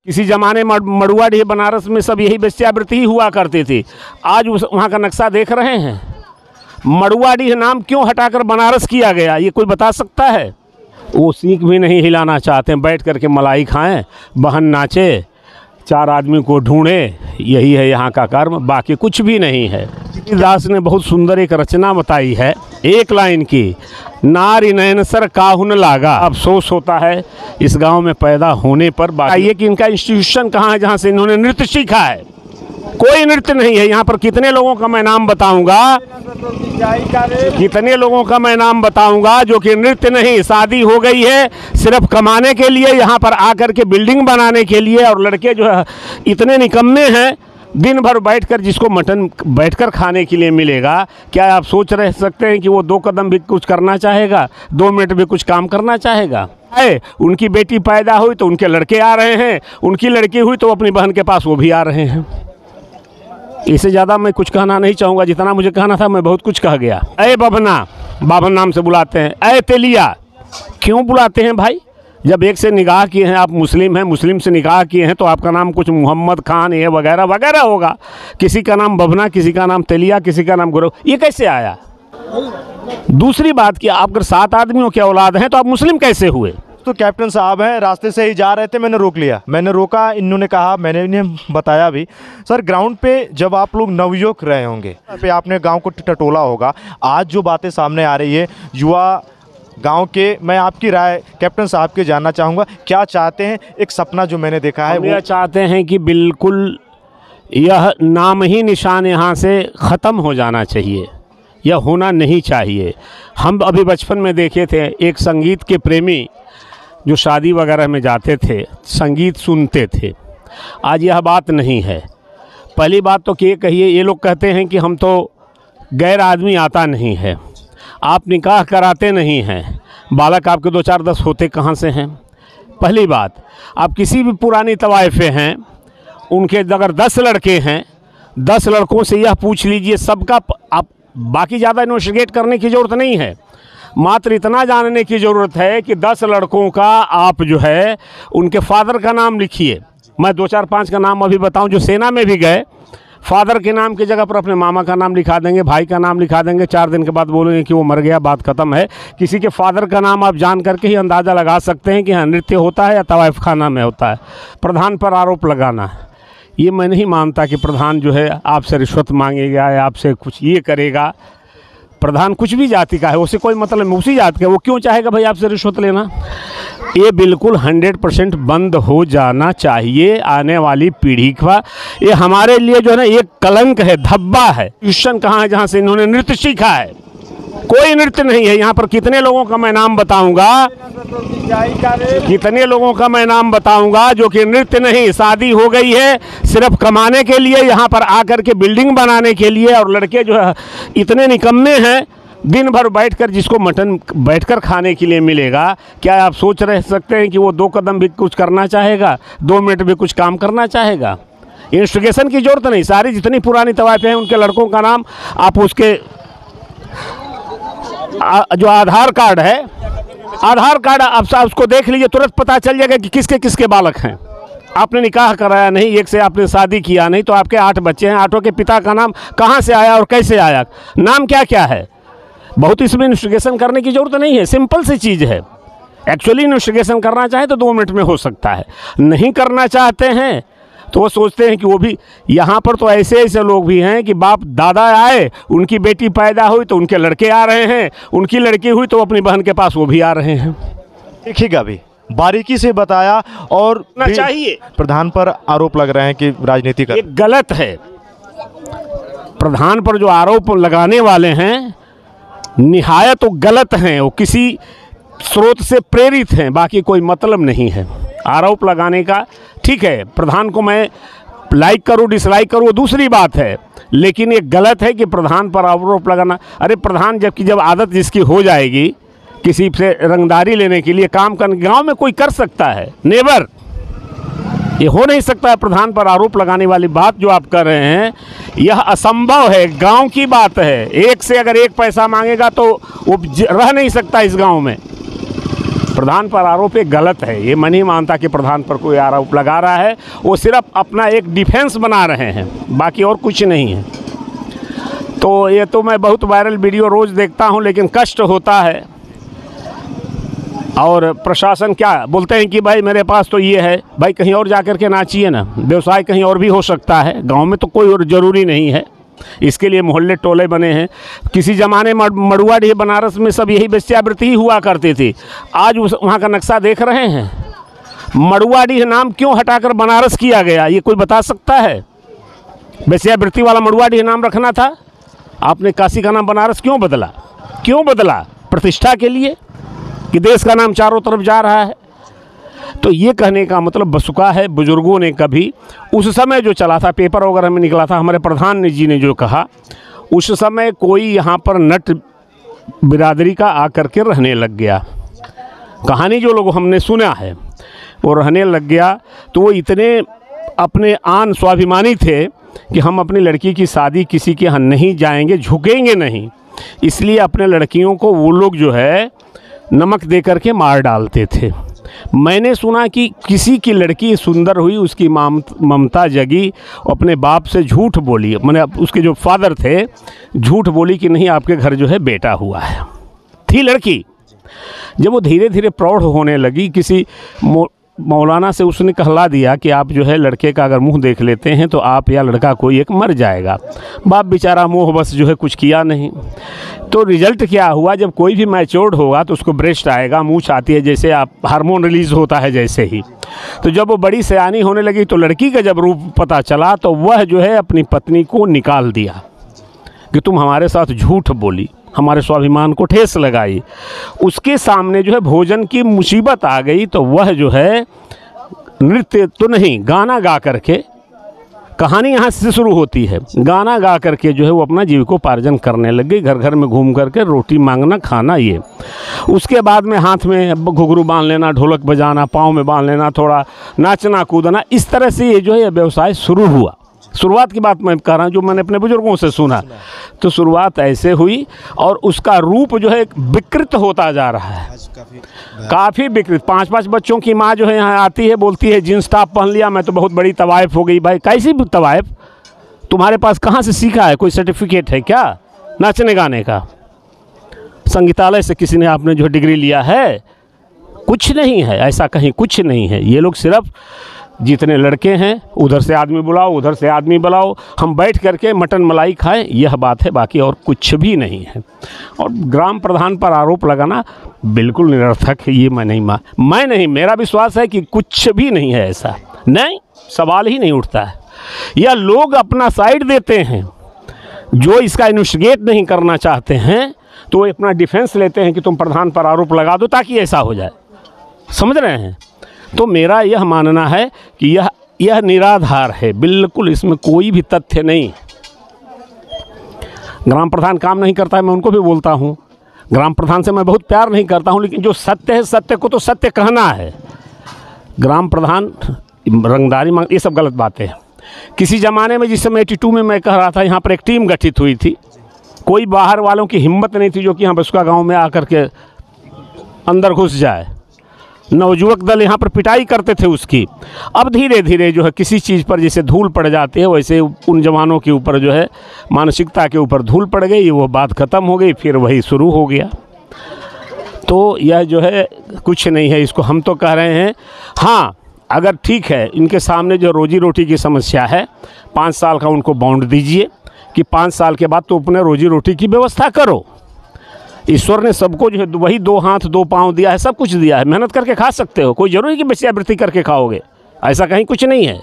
किसी जमाने में मड़ुआडीह बनारस में सब यही वेश्यावृत्ति ही हुआ करती थी। आज वहाँ का नक्शा देख रहे हैं। मड़ुआडीह नाम क्यों हटाकर बनारस किया गया, ये कोई बता सकता है? वो सीख भी नहीं हिलाना चाहते हैं, बैठ करके मलाई खाएं, बहन नाचे, चार आदमी को ढूंढे, यही है यहाँ का कर्म, बाकी कुछ भी नहीं है। दास ने बहुत सुंदर एक रचना बताई है, एक लाइन की, नारी नयन सर काहुन लागा। अफसोस होता है इस गांव में पैदा होने पर। बताइए कि इनका इंस्टीट्यूशन कहाँ है जहाँ से इन्होंने नृत्य सीखा है? कोई नृत्य नहीं है यहाँ पर। कितने लोगों का मैं नाम बताऊंगा, कितने लोगों का मैं नाम बताऊंगा जो कि नृत्य नहीं, शादी हो गई है सिर्फ कमाने के लिए, यहाँ पर आकर के बिल्डिंग बनाने के लिए। और लड़के जो है इतने निकम्मे हैं, दिन भर बैठकर जिसको मटन बैठकर खाने के लिए मिलेगा, क्या आप सोच रह सकते हैं कि वो 2 कदम भी कुछ करना चाहेगा, 2 मिनट भी कुछ काम करना चाहेगा? उनकी बेटी पैदा हुई तो उनके लड़के आ रहे हैं, उनकी लड़की हुई तो अपनी बहन के पास वो भी आ रहे हैं। इससे ज़्यादा मैं कुछ कहना नहीं चाहूँगा, जितना मुझे कहना था मैं बहुत कुछ कह गया। अय बभना, बाभन नाम से बुलाते हैं। अय तेलिया, क्यों बुलाते हैं भाई? जब एक से निकाह किए हैं, आप मुस्लिम हैं, मुस्लिम से निकाह किए हैं, तो आपका नाम कुछ मोहम्मद खान ये वगैरह वगैरह होगा। किसी का नाम बभना, किसी का नाम तेलिया, किसी का नाम गुरु, ये कैसे आया? दूसरी बात कि आप अगर 7 आदमियों के औलाद हैं तो आप मुस्लिम कैसे हुए? तो कैप्टन साहब हैं, रास्ते से ही जा रहे थे, मैंने रोक लिया। मैंने रोका, इन्होंने कहा, मैंने इन्हें बताया भी। सर ग्राउंड पे जब आप लोग नवयुवक रहे होंगे, पे आपने गांव को टटोला होगा, आज जो बातें सामने आ रही है युवा गांव के, मैं आपकी राय कैप्टन साहब के जानना चाहूँगा, क्या चाहते हैं? एक सपना जो मैंने देखा है, वो चाहते हैं कि बिल्कुल यह नाम ही निशान यहाँ से ख़त्म हो जाना चाहिए, यह होना नहीं चाहिए। हम अभी बचपन में देखे थे एक संगीत के प्रेमी जो शादी वगैरह में जाते थे, संगीत सुनते थे। आज यह बात नहीं है। पहली बात तो ये कहिए, ये लोग कहते हैं कि हम तो गैर आदमी आता नहीं है, आप निकाह कराते नहीं हैं, बालक आपके 2 4 10 होते कहाँ से हैं? पहली बात, आप किसी भी पुरानी तवाइफे हैं, उनके अगर 10 लड़के हैं, 10 लड़कों से यह पूछ लीजिए सबका, आप बाकी ज़्यादा इन्वेस्टिगेट करने की ज़रूरत नहीं है, मात्र इतना जानने की ज़रूरत है कि 10 लड़कों का आप जो है उनके फादर का नाम लिखिए। मैं 2 4 5 का नाम अभी बताऊं जो सेना में भी गए, फादर के नाम की जगह पर अपने मामा का नाम लिखा देंगे, भाई का नाम लिखा देंगे, 4 दिन के बाद बोलेंगे कि वो मर गया, बात ख़त्म है। किसी के फादर का नाम आप जान करके ही अंदाज़ा लगा सकते हैं कि हाँ नृत्य होता है या तवाइफ खाना में होता है। प्रधान पर आरोप लगाना, ये मैं नहीं मानता कि प्रधान जो है आपसे रिश्वत मांगेगा या आपसे कुछ ये करेगा। प्रधान कुछ भी जाति का है, उससे कोई मतलब नहीं, उसी जाति का, वो क्यों चाहेगा भाई आपसे रिश्वत लेना? ये बिल्कुल 100% बंद हो जाना चाहिए आने वाली पीढ़ी का। ये हमारे लिए जो है ना एक कलंक है, धब्बा है। ट्यूशन कहाँ है जहाँ से इन्होंने नृत्य सीखा है? कोई नृत्य नहीं है यहाँ पर। कितने लोगों का मैं नाम बताऊंगा, कितने लोगों का मैं नाम बताऊंगा जो कि नृत्य नहीं, शादी हो गई है सिर्फ कमाने के लिए, यहाँ पर आकर के बिल्डिंग बनाने के लिए। और लड़के जो है इतने निकम्मे हैं, दिन भर बैठकर जिसको मटन बैठकर खाने के लिए मिलेगा, क्या आप सोच रह सकते हैं कि वो 2 कदम भी कुछ करना चाहेगा, 2 मिनट भी कुछ काम करना चाहेगा? इन्वेस्टिगेशन की ज़रूरत नहीं। सारी जितनी पुरानी तवाइफें हैं उनके लड़कों का नाम आप उसके जो आधार कार्ड है, आधार कार्ड आप उसको देख लीजिए, तुरंत पता चल जाएगा कि किसके किसके बालक हैं। आपने निकाह कराया नहीं, एक से आपने शादी किया नहीं, तो आपके 8 बच्चे हैं, 8 के पिता का नाम कहाँ से आया और कैसे आया, नाम क्या क्या है? बहुत इसमें इन्वेस्टिगेशन करने की ज़रूरत नहीं है, सिंपल सी चीज़ है। एक्चुअली इन्वेस्टिगेशन करना चाहे तो 2 मिनट में हो सकता है, नहीं करना चाहते हैं तो वो सोचते हैं कि वो भी, यहाँ पर तो ऐसे ऐसे लोग भी हैं कि बाप दादा आए, उनकी बेटी पैदा हुई तो उनके लड़के आ रहे हैं, उनकी लड़की हुई तो अपनी बहन के पास वो भी आ रहे हैं। देखिएगा भी बारीकी से बताया और चाहिए। प्रधान पर आरोप लग रहे हैं कि राजनीति का, ये गलत है। प्रधान पर जो आरोप लगाने वाले हैं निहायत तो गलत हैं, वो किसी स्रोत से प्रेरित हैं, बाकी कोई मतलब नहीं है आरोप लगाने का। ठीक है, प्रधान को मैं लाइक करूँ डिसलाइक करूँ वो दूसरी बात है, लेकिन ये गलत है कि प्रधान पर आरोप लगाना। अरे प्रधान जब आदत जिसकी हो जाएगी किसी से रंगदारी लेने के लिए काम करने, गांव में कोई कर सकता है? नेवर, ये हो नहीं सकता है। प्रधान पर आरोप लगाने वाली बात जो आप कर रहे हैं यह असंभव है, गांव की बात है। एक से अगर 1 पैसा मांगेगा तो वो रह नहीं सकता इस गांव में। प्रधान पर आरोप एक गलत है। ये मैं नहीं मानता कि प्रधान पर कोई आरोप लगा रहा है, वो सिर्फ अपना एक डिफेंस बना रहे हैं, बाकी और कुछ नहीं है। तो ये तो मैं बहुत वायरल वीडियो रोज़ देखता हूँ, लेकिन कष्ट होता है। और प्रशासन क्या बोलते हैं कि भाई मेरे पास तो ये है, भाई कहीं और जा कर के नाचिए ना, व्यवसाय कहीं और भी हो सकता है, गांव में तो कोई और ज़रूरी नहीं है। इसके लिए मोहल्ले टोले बने हैं। किसी ज़माने में मड़ुआडीह बनारस में सब यही वेश्यावृत्ति ही हुआ करती थी। आज वहाँ का नक्शा देख रहे हैं, मड़ुआडीह नाम क्यों हटाकर बनारस किया गया, ये कोई बता सकता है? वेश्यावृत्ति वाला मड़ुआडीह नाम रखना था, आपने काशी का नाम बनारस क्यों बदला? क्यों बदला? प्रतिष्ठा के लिए कि देश का नाम चारों तरफ जा रहा है? तो ये कहने का मतलब बसुका है। बुजुर्गों ने कभी उस समय जो चला था, पेपर वगैरह में निकला था, हमारे प्रधान जी ने जो कहा, उस समय कोई यहाँ पर नट बिरादरी का आकर के रहने लग गया। कहानी जो लोग हमने सुना है वो रहने लग गया, तो वो इतने अपने आन स्वाभिमानी थे कि हम अपनी लड़की की शादी किसी के यहाँ नहीं जाएंगे, झुकेंगे नहीं। इसलिए अपने लड़कियों को वो लोग जो है नमक दे कर के मार डालते थे। मैंने सुना कि किसी की लड़की सुंदर हुई, उसकी ममता जगी, अपने बाप से झूठ बोली, मैंने उसके जो फादर थे झूठ बोली कि नहीं आपके घर जो है बेटा हुआ है। थी लड़की। जब वो धीरे धीरे प्रौढ़ होने लगी, किसी मौलाना से उसने कहला दिया कि आप जो है लड़के का अगर मुंह देख लेते हैं तो आप या लड़का कोई एक मर जाएगा। बाप बेचारा मोह बस जो है कुछ किया नहीं। तो रिजल्ट क्या हुआ, जब कोई भी मैच्योर्ड होगा तो उसको ब्रेस्ट आएगा, मूंछ आती है, जैसे आप हार्मोन रिलीज़ होता है जैसे ही। तो जब वो बड़ी सयानी होने लगी तो लड़की का जब रूप पता चला तो वह जो है अपनी पत्नी को निकाल दिया कि तुम हमारे साथ झूठ बोली, हमारे स्वाभिमान को ठेस लगाई। उसके सामने जो है भोजन की मुसीबत आ गई, तो वह जो है नृत्य तो नहीं, गाना गा करके, कहानी यहाँ से शुरू होती है, गाना गा करके जो है वो अपना जीविकोपार्जन करने लग गई, घर घर में घूम करके रोटी मांगना, खाना ये। उसके बाद में हाथ में घुघरू बांध लेना, ढोलक बजाना, पाँव में बांध लेना, थोड़ा नाचना कूदना, इस तरह से ये जो है व्यवसाय शुरू हुआ। शुरुआत की बात मैं कह रहा हूँ जो मैंने अपने बुजुर्गों से सुना। तो शुरुआत ऐसे हुई और उसका रूप जो है विकृत होता जा रहा है, काफ़ी विकृत। 5-5 बच्चों की माँ जो है यहाँ आती है, बोलती है जींस टॉप पहन लिया मैं तो बहुत बड़ी तवाइफ हो गई। भाई कैसी तवाइफ? तुम्हारे पास कहाँ से सीखा है? कोई सर्टिफिकेट है क्या नाचने गाने का? संगीतालय से किसी ने आपने जो डिग्री लिया है? कुछ नहीं है, ऐसा कहीं कुछ नहीं है। ये लोग सिर्फ जितने लड़के हैं उधर से आदमी बुलाओ, उधर से आदमी बुलाओ, हम बैठ करके मटन मलाई खाएं, यह बात है, बाकी और कुछ भी नहीं है। और ग्राम प्रधान पर आरोप लगाना बिल्कुल निरर्थक है। ये मैं नहीं, मेरा विश्वास है कि कुछ भी नहीं है ऐसा, नहीं, सवाल ही नहीं उठता है। या लोग अपना साइड देते हैं, जो इसका इन्वेस्टिगेट नहीं करना चाहते हैं तो वो अपना डिफेंस लेते हैं कि तुम प्रधान पर आरोप लगा दो ताकि ऐसा हो जाए। समझ रहे हैं? तो मेरा यह मानना है कि यह निराधार है, बिल्कुल इसमें कोई भी तथ्य नहीं। ग्राम प्रधान काम नहीं करता है, मैं उनको भी बोलता हूँ। ग्राम प्रधान से मैं बहुत प्यार नहीं करता हूँ, लेकिन जो सत्य है सत्य को तो सत्य कहना है। ग्राम प्रधान रंगदारी मांग, ये सब गलत बातें हैं। किसी ज़माने में जिस समय 82 में मैं कह रहा था, यहाँ पर एक टीम गठित हुई थी, कोई बाहर वालों की हिम्मत नहीं थी जो कि यहाँ बसुका गाँव में आकर के अंदर घुस जाए। नवयुवक दल यहाँ पर पिटाई करते थे उसकी। अब धीरे धीरे जो है किसी चीज़ पर जैसे धूल पड़ जाती है, वैसे उन जवानों के ऊपर जो है मानसिकता के ऊपर धूल पड़ गई, वो बात ख़त्म हो गई, फिर वही शुरू हो गया। तो यह जो है कुछ नहीं है, इसको हम तो कह रहे हैं। हाँ, अगर ठीक है इनके सामने जो रोजी रोटी की समस्या है, 5 साल का उनको बॉन्ड दीजिए कि 5 साल के बाद तो अपने रोजी रोटी की व्यवस्था करो। ईश्वर ने सबको जो है वही 2 हाथ 2 पाँव दिया है, सब कुछ दिया है, मेहनत करके खा सकते हो। कोई ज़रूरी कि वेश्यावृत्ति करके खाओगे, ऐसा कहीं कुछ नहीं है।